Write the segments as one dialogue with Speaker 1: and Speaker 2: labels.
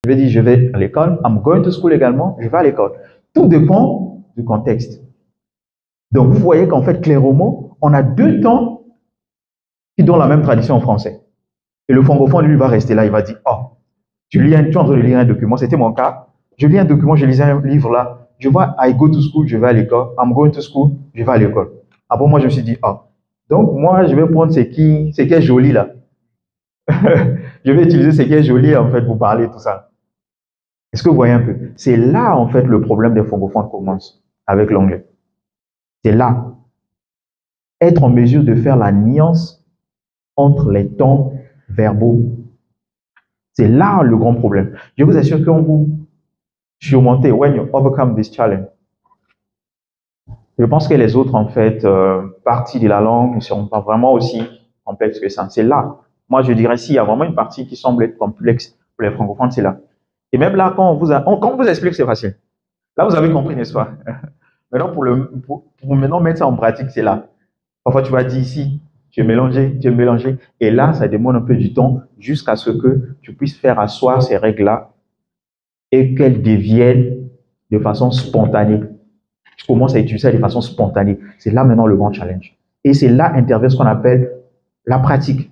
Speaker 1: vais dire je vais à l'école. I'm going to school également, je vais à l'école. Tout dépend du contexte. Donc, vous voyez qu'en fait, clairement, on a deux temps qui donnent la même tradition en français. Et le francophone, lui, va rester là, il va dire, oh, tu es en train de lire un document, c'était mon cas. Je lis un document, je lisais un livre là. Je vois, I go to school, je vais à l'école. I'm going to school, je vais à l'école. Après, moi, je me suis dit, oh, donc moi, je vais prendre ce qui est joli là. Je vais utiliser ce qui est joli en fait pour parler tout ça. Est-ce que vous voyez un peu? C'est là en fait le problème des francophones commence avec l'anglais. C'est là. Être en mesure de faire la nuance entre les temps verbaux. C'est là le grand problème. Je vous assure qu'on vous surmontez, when you overcome this challenge. Je pense que les autres, en fait, parties de la langue ne seront pas vraiment aussi complexes que ça. C'est là. Moi, je dirais, s'il y a vraiment une partie qui semble être complexe pour les francophones, c'est là. Et même là, quand on vous explique, c'est facile. Là, vous avez compris, n'est-ce pas? Maintenant, pour maintenant mettre ça en pratique, c'est là. Parfois, tu vas dire ici, tu es mélangé. Et là, ça demande un peu du temps jusqu'à ce que tu puisses faire asseoir ces règles-là et qu'elles deviennent de façon spontanée. Tu commences à utiliser ça de façon spontanée. C'est là maintenant le grand challenge. Et c'est là intervient ce qu'on appelle la pratique.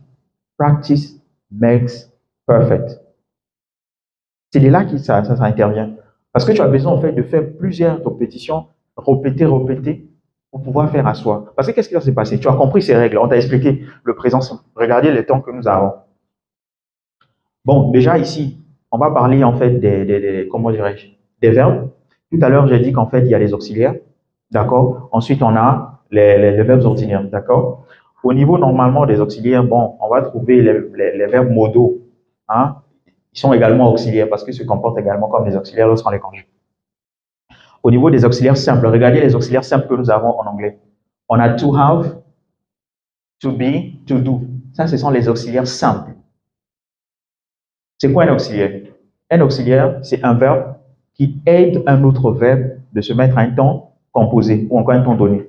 Speaker 1: Practice makes perfect. C'est de là que ça intervient. Parce que tu as besoin en fait de faire plusieurs répétitions, répéter, pour pouvoir faire asseoir. Parce que qu'est-ce qui va se passer? Tu as compris ces règles, on t'a expliqué le présent simple. Regardez les temps que nous avons. Bon, déjà ici, on va parler en fait comment dirais-je, des verbes. Tout à l'heure, j'ai dit qu'en fait, il y a les auxiliaires, d'accord? Ensuite, on a les verbes ordinaires, d'accord? Au niveau normalement des auxiliaires, bon, on va trouver les verbes modaux, hein? Ils sont également auxiliaires parce qu'ils se comportent également comme des auxiliaires lorsqu'on les conjugue. Au niveau des auxiliaires simples, regardez les auxiliaires simples que nous avons en anglais. On a to have, to be, to do. Ça, ce sont les auxiliaires simples. C'est quoi un auxiliaire? Un auxiliaire, c'est un verbe qui aide un autre verbe de se mettre à un temps composé ou encore un temps donné.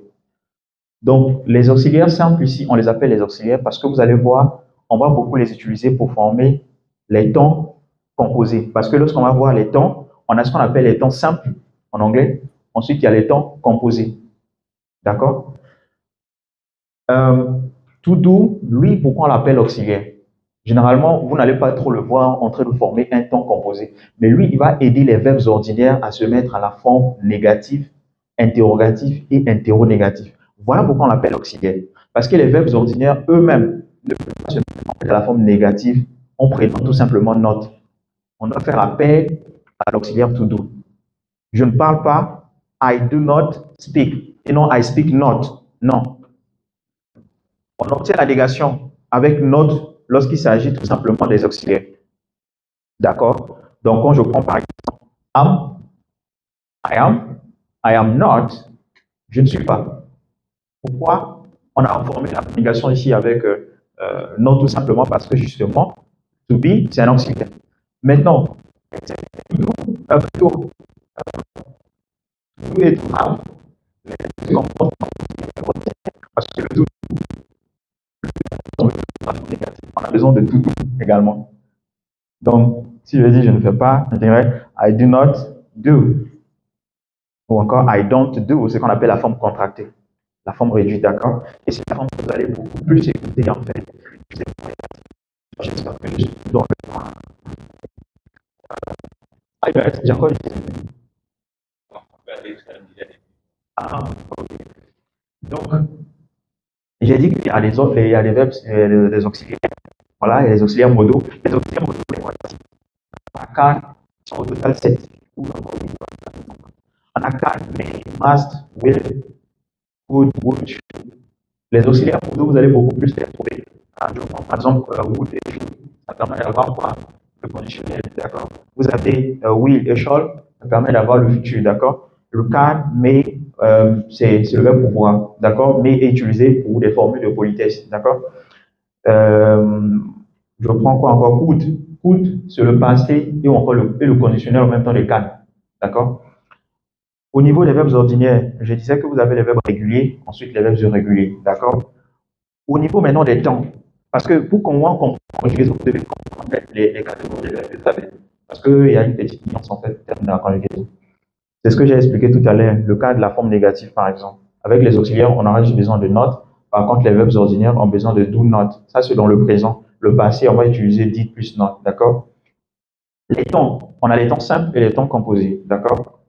Speaker 1: Donc, les auxiliaires simples ici, on les appelle les auxiliaires parce que vous allez voir, on va beaucoup les utiliser pour former les temps composés. Parce que lorsqu'on va voir les temps, on a ce qu'on appelle les temps simples en anglais. Ensuite, il y a les temps composés. D'accord? To do, lui, pourquoi on l'appelle auxiliaire? Généralement, vous n'allez pas trop le voir en train de former un temps composé. Mais lui, il va aider les verbes ordinaires à se mettre à la forme négative, interrogative et interronégative. Voilà pourquoi on l'appelle auxiliaire. Parce que les verbes ordinaires eux-mêmes ne peuvent pas se mettre à la forme négative. On prétend tout simplement not. On doit faire appel à l'auxiliaire to do. Je ne parle pas I do not speak. Et non, I speak not. Non. On obtient la négation avec not lorsqu'il s'agit tout simplement des auxiliaires. D'accord? Donc, quand je prends par exemple I am not, je ne suis pas. Pourquoi on a formé la négation ici avec not tout simplement parce que justement, to be, c'est un auxiliaire. Maintenant, plutôt, to et to have, parce que le tout, on a besoin de tout également. Donc, si je dis je ne fais pas, je dirais I do not do. Ou encore I don't do, c'est ce qu'on appelle la forme contractée, la forme réduite, d'accord? Et c'est la forme que vous allez beaucoup plus écouter en fait. J'espère que je suis dans le temps. Jacob. Ah, ok. Donc, j'ai dit qu'il y a les autres, il y a les verbes, les auxiliaires. Voilà, il y a les auxiliaires modaux. Les auxiliaires modaux, les voici. En A4, ils sont au total 7. En A4, mais must, will, could, would, should. Les auxiliaires modaux, vous allez beaucoup plus les trouver. Je prends par exemple would et should. Ça permet d'avoir quoi? Le conditionnel, d'accord? Vous avez will et shall, ça permet d'avoir le futur, d'accord? Le can, may, c'est le verbe pouvoir, d'accord? May est utilisé pour des formules de politesse, d'accord? Je prends quoi encore? Could. Could, c'est le passé et encore le conditionnel en même temps des can, d'accord? Au niveau des verbes ordinaires, je disais que vous avez les verbes réguliers, ensuite les verbes irréguliers, d'accord? Au niveau maintenant des temps, parce que pour qu'on conjugaison, vous devez comprendre les catégories des verbes, vous savez. Parce qu'il y a une petite nuance en fait dans la conjugaison. C'est ce que j'ai expliqué tout à l'heure, le cas de la forme négative par exemple. Avec les auxiliaires, on aura juste besoin de not. Par contre, les verbes ordinaires ont besoin de do not. Ça, c'est dans le présent. Le passé, on va utiliser did plus not. D'accord? Les temps, on a les temps simples et les temps composés. D'accord?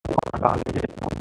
Speaker 1: On va parler des temps